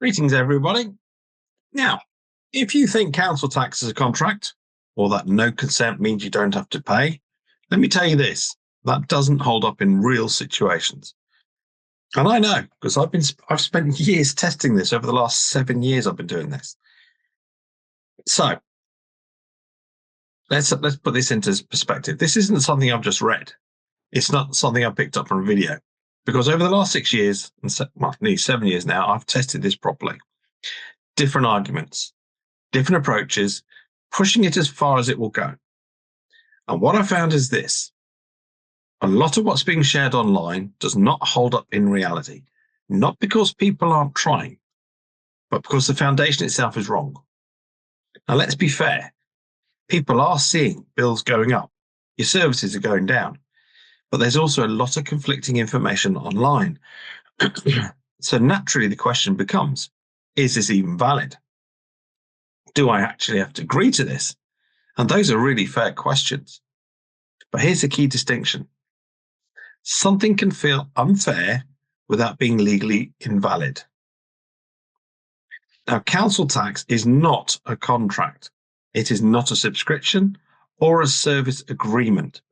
Greetings, everybody. Now, if you think council tax is a contract or that no consent means you don't have to pay, let me tell you this, that doesn't hold up in real situations. And I know, because I've spent years testing this. Over the last 7 years I've been doing this. So let's put this into perspective. This isn't something I've just read. It's not something I picked up from a video, because over the last 6 years, nearly 7 years now, I've tested this properly. Different arguments, different approaches, pushing it as far as it will go. And what I found is this. A lot of what's being shared online does not hold up in reality, not because people aren't trying, but because the foundation itself is wrong. Now, let's be fair. People are seeing bills going up. Your services are going down. But there's also a lot of conflicting information online. So naturally, the question becomes, is this even valid? Do I actually have to agree to this? And those are really fair questions. But here's the key distinction. Something can feel unfair without being legally invalid. Now, council tax is not a contract. It is not a subscription or a service agreement.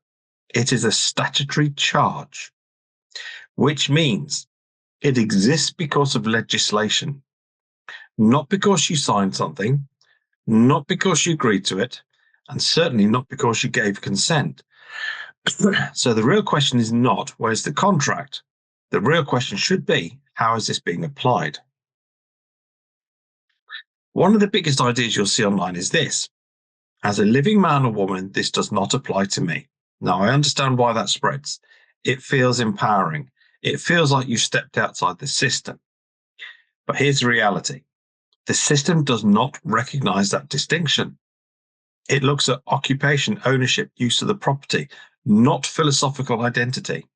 It is a statutory charge, which means it exists because of legislation, not because you signed something, not because you agreed to it, and certainly not because you gave consent. So the real question is not, where's the contract? The real question should be, how is this being applied? One of the biggest ideas you'll see online is this. As a living man or woman, this does not apply to me. Now, I understand why that spreads. It feels empowering. It feels like you've stepped outside the system. But here's the reality. The system does not recognize that distinction. It looks at occupation, ownership, use of the property, not philosophical identity.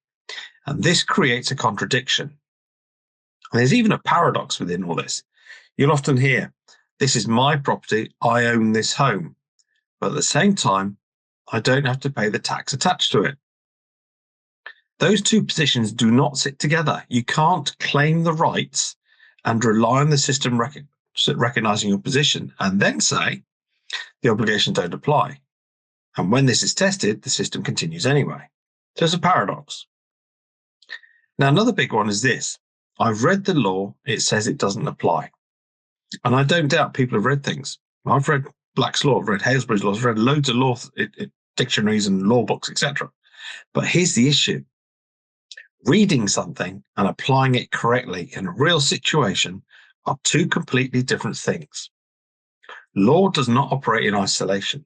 And this creates a contradiction. And there's even a paradox within all this. You'll often hear, this is my property, I own this home. But at the same time, I don't have to pay the tax attached to it. Those two positions do not sit together. You can't claim the rights and rely on the system recognizing your position and then say the obligations don't apply. And when this is tested, the system continues anyway. So it's a paradox. Now, another big one is this. I've read the law. It says it doesn't apply. And I don't doubt people have read things. I've read Black's Law, I've read Halesbury's Law, I've read loads of law dictionaries and law books, etc. But here's the issue. Reading something and applying it correctly in a real situation are two completely different things. Law does not operate in isolation.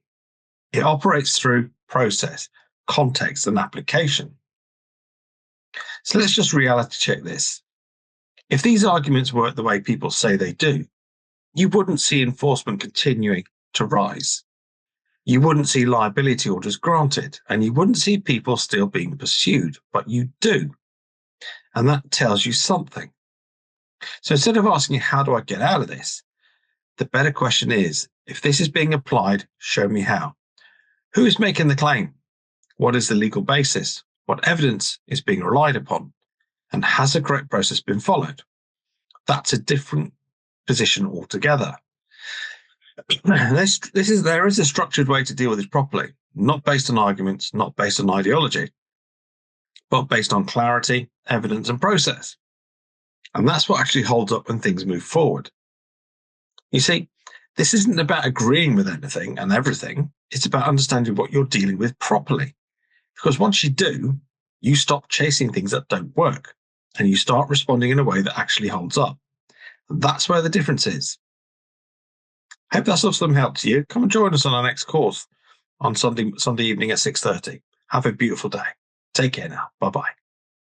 It operates through process, context, and application. So let's just reality check this. If these arguments work the way people say they do, you wouldn't see enforcement continuing to rise. You wouldn't see liability orders granted, and you wouldn't see people still being pursued, but you do. And that tells you something. So instead of asking, how do I get out of this? The better question is, if this is being applied, show me how. Who is making the claim? What is the legal basis? What evidence is being relied upon? And has the correct process been followed? That's a different position altogether. There is a structured way to deal with this properly, not based on arguments, not based on ideology, but based on clarity, evidence, and process. And that's what actually holds up when things move forward. You see, this isn't about agreeing with anything and everything. It's about understanding what you're dealing with properly. Because once you do, you stop chasing things that don't work and you start responding in a way that actually holds up. And that's where the difference is. Hope that's of some help to you. Come and join us on our next course on Sunday evening at 6:30. Have a beautiful day. Take care now. Bye-bye.